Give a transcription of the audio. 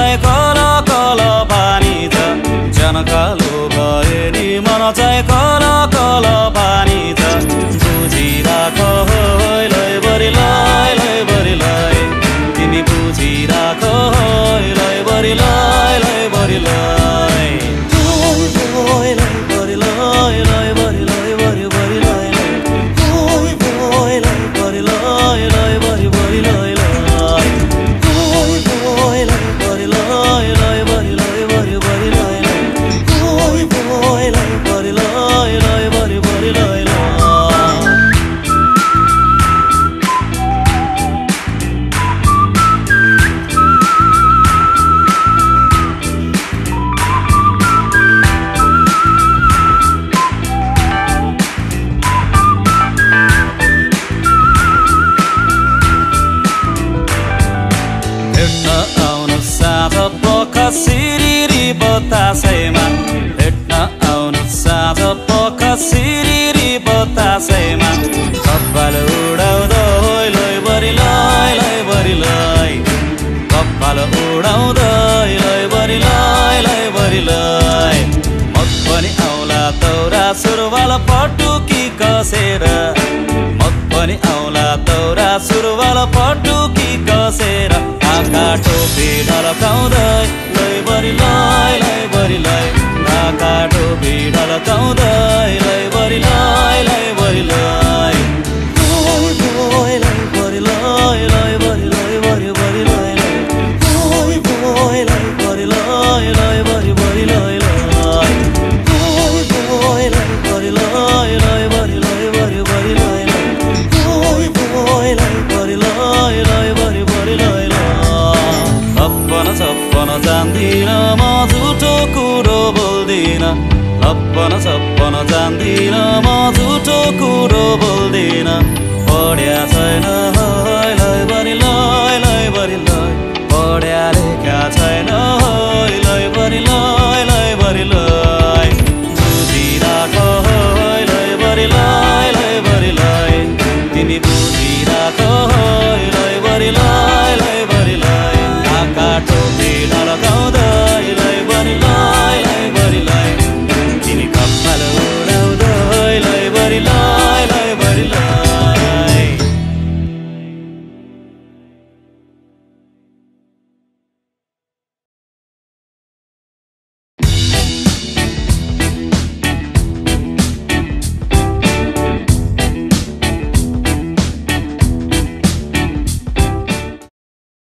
चाहिँ call call पानी छ जनकालो भए नि मन चाहिँ कल कल पानी छ बुझिराख लै बरी लै बरी लै तिमी बुझिराख लै बरी लै बरी लै सिरिरी बतासैमा भेट्न आउनु साँझ पख सिरिरी बतासैमा कपाल उडाउँदै लै बरी लै बरी लै कपाल उडाउँदै लै बरी लै म पनि आउला तौरा सुरुवाल पटुकी कसेर म पनि आउला तौरा सुरुवाल पटुकी कसेर आँखा टोपी ढल्काउँदै लै बरी लै आँखा टोपी ढल्काउँदै लै बरी लै सपन जान्दिन म झुटो कुरो बोल्दिन सपन जान्दिन म झुटो कुरो बोल्दिन पढ्या छैन लै बरी लै पढ्या लेख्या छैन लै बरी लै बुझिराख लै बरी लै तिमी बुझिराख